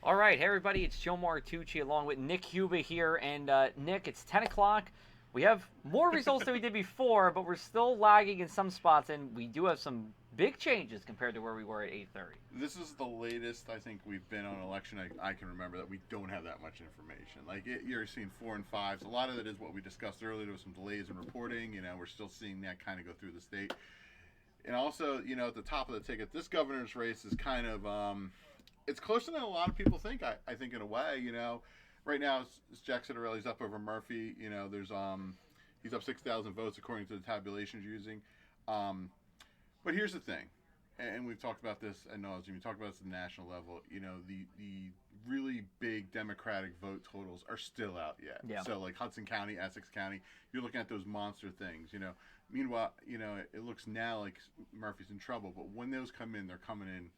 All right, hey everybody, it's Joe Martucci along with Nick Huba here, and Nick, it's 10 o'clock. We have more results than we did before, but we're still lagging in some spots, and we do have some big changes compared to where we were at 8:30. This is the latest I think we've been on election I can remember that we don't have that much information. You're seeing 4 and 5s. A lot of it is what we discussed earlier. There was some delays in reporting. We're still seeing that kind of go through the state. And also, at the top of the ticket, this governor's race is kind of it's closer than a lot of people think. I think in a way, right now Jack Citarelli's up over Murphy. There's he's up 6,000 votes according to the tabulations using. But here's the thing, and we've talked about this ad nauseum. We talked about this at the national level. The really big Democratic vote totals are still out yet. Yeah. So like Hudson County, Essex County, you're looking at those monster things. Meanwhile, it looks now like Murphy's in trouble, but when those come in, they're coming in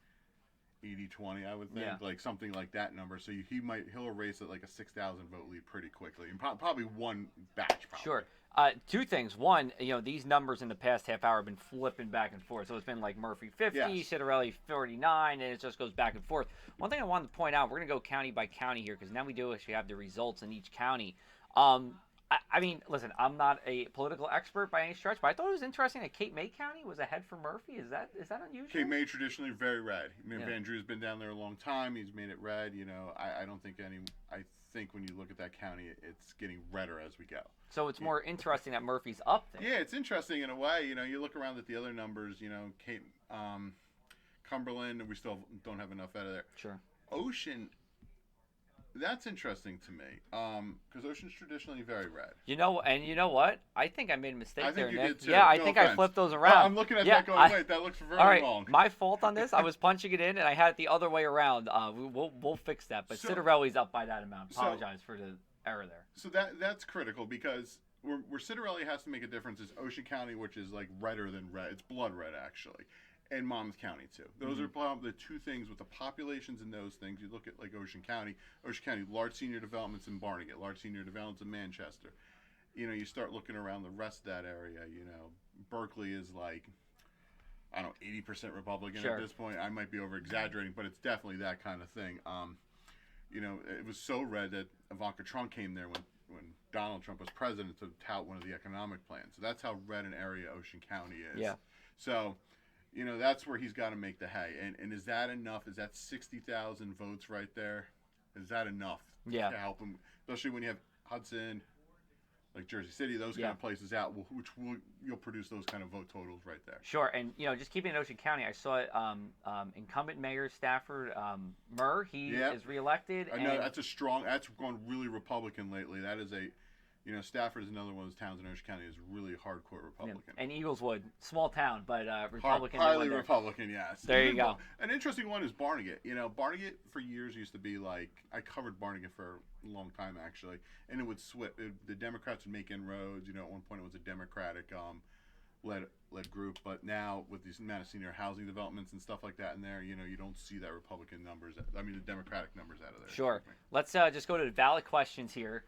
80-20, I would think, like something like that number. So he'll erase it like a 6,000 vote lead pretty quickly, and probably one batch. Probably. Sure. Two things. One, these numbers in the past half hour have been flipping back and forth. So it's been like Murphy 50, Yes. Citarelli 49, and it just goes back and forth. One thing I wanted to point out, we're going to go county by county here because now we do actually have the results in each county. I mean, listen, I'm not a political expert by any stretch, but I thought it was interesting that Cape May County was ahead for Murphy. Is that unusual? Cape May traditionally very red. Van Drew's been down there a long time. He's made it red. I don't think I think when you look at that county, it's getting redder as we go. So it's more interesting that Murphy's up there. Yeah, it's interesting in a way. You look around at the other numbers. Cape, Cumberland, and we still don't have enough out of there. Sure. Ocean. That's interesting to me, because Ocean's traditionally very red. You know what? I think I made a mistake I think there, you Nick. did too. Yeah, I No think offense. I flipped those around. I'm looking at that going, wait, that looks very all right, wrong. my fault on this. I was punching it in, and I had it the other way around. We'll fix that. But Citarelli's up by that amount. Apologize for the error there. So that's critical because where Citarelli has to make a difference is Ocean County, which is like redder than red. It's blood red, actually. And Monmouth County, too. Those are probably the two things with the populations in those things. You look at, like, Ocean County, large senior developments in Barnegat, large senior developments in Manchester. You start looking around the rest of that area, Berkeley is like, I don't know, 80% Republican at this point. I might be over-exaggerating, but it's definitely that kind of thing. It was so red that Ivanka Trump came there when Donald Trump was president to tout one of the economic plans. So that's how red an area Ocean County is. Yeah. So... that's where he's got to make the hay. And is that enough? Is that 60,000 votes right there? Is that enough to help him? Especially when you have Hudson, like Jersey City, those kind of places out, you'll produce those kind of vote totals right there. Sure. And, just keeping in Ocean County, I saw incumbent Mayor Stafford Murr. He is reelected. I know that's that's gone really Republican lately. That is Stafford is another one of those towns in Ocean County is really hardcore Republican. Yeah. And Eagleswood, small town, but Republican. Highly Republican, yes. There you go. An interesting one is Barnegat. Barnegat for years used to be like, I covered Barnegat for a long time actually, and it would swip. The Democrats would make inroads. At one point it was a Democratic led group, but now with these amount of senior housing developments and stuff like that in there, you don't see that Republican numbers. I mean the Democratic numbers out of there. Sure. Let's just go to the ballot questions here.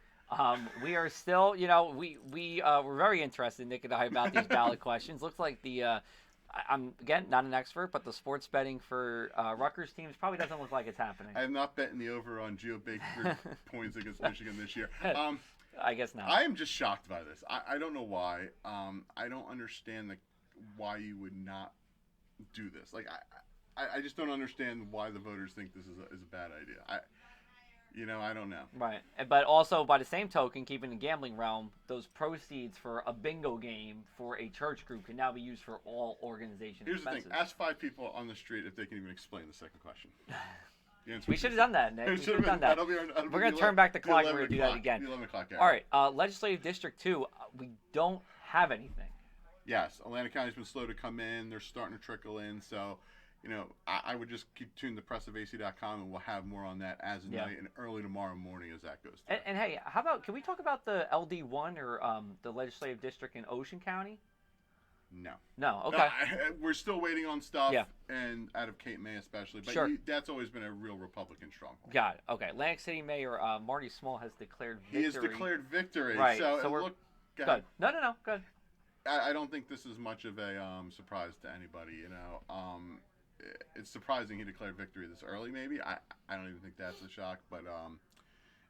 We are still, we're very interested, Nick and I, about these ballot questions. Looks like I'm, again, not an expert, but the sports betting for Rutgers teams probably doesn't look like it's happening. I have not betting the over on Geo Baker points against Michigan this year. I guess not. I am just shocked by this. I don't know why. I don't understand why you would not do this. Like, I just don't understand why the voters think this is a bad idea. I don't know. Right. But also, by the same token, keeping the gambling realm, those proceeds for a bingo game for a church group can now be used for all organization Here's expenses. the thing. Ask 5 people on the street if they can even explain the second question. We should have done that, Nick. We should have done that. We're going to turn back the clock. We're going to do that again. 11 o'clock All right. Legislative District 2, we don't have anything. Yes. Atlantic County's been slow to come in. They're starting to trickle in. So... I would just keep tuned to pressofAC.com, and we'll have more on that as of night and early tomorrow morning as that goes through. And hey, how about, can we talk about the LD1 or the legislative district in Ocean County? No. Okay. No, we're still waiting on stuff, Yeah. and out of Cape May especially. But Sure. That's always been a real Republican stronghold. Got it. Okay. Atlantic City Mayor Marty Small has declared victory. He has declared victory. Right. So we're look. good. No. Good. I don't think this is much of a surprise to anybody. it's surprising he declared victory this early. Maybe I don't even think that's a shock, but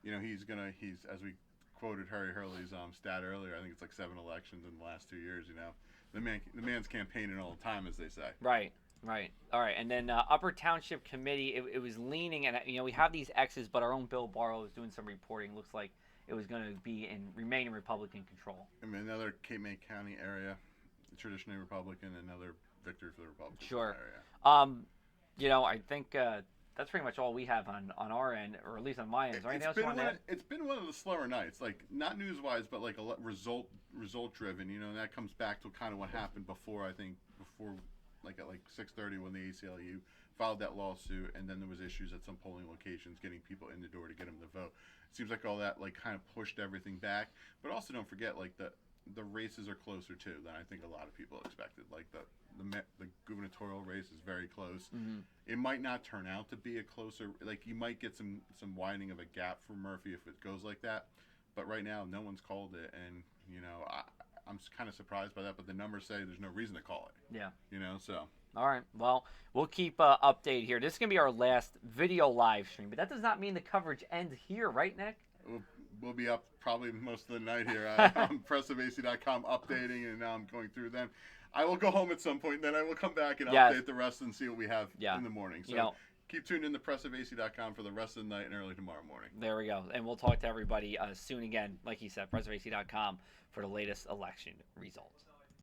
he's as we quoted Harry Hurley's stat earlier. I think it's like 7 elections in the last 2 years. The man's campaigning all the time, as they say. Right. Right. All right. And then Upper Township Committee, it was leaning, and we have these X's, but our own Bill Barlow is doing some reporting. Looks like it was going to remain in Republican control. I mean, another Cape May County area, traditionally Republican, another victory for the Republicans. Sure. Area. I think that's pretty much all we have on our end, or at least on my end. Is there anything else you want to add? It's been one of the slower nights, like not news-wise, but like result driven. And that comes back to kind of what happened before. I think like at 6:30 when the ACLU filed that lawsuit, and then there was issues at some polling locations getting people in the door to get them to vote. It seems like all that kind of pushed everything back. But also don't forget, like the races are closer too than I think a lot of people expected. Like the gubernatorial race is very close. Mm-hmm. It might not turn out to be a closer. Like you might get some widening of a gap for Murphy if it goes like that. But right now, no one's called it, and I'm kind of surprised by that, but the numbers say there's no reason to call it. Yeah. So. All right. Well, we'll keep update here. This is going to be our last video live stream, but that does not mean the coverage ends here, right, Nick? We'll be up probably most of the night here on PressOfAC.com updating, and now I'm going through them. I will go home at some point, and then I will come back and update the rest and see what we have in the morning. So keep tuned in to PressOfAC.com for the rest of the night and early tomorrow morning. There we go. And we'll talk to everybody soon again, like he said, PressOfAC.com for the latest election results.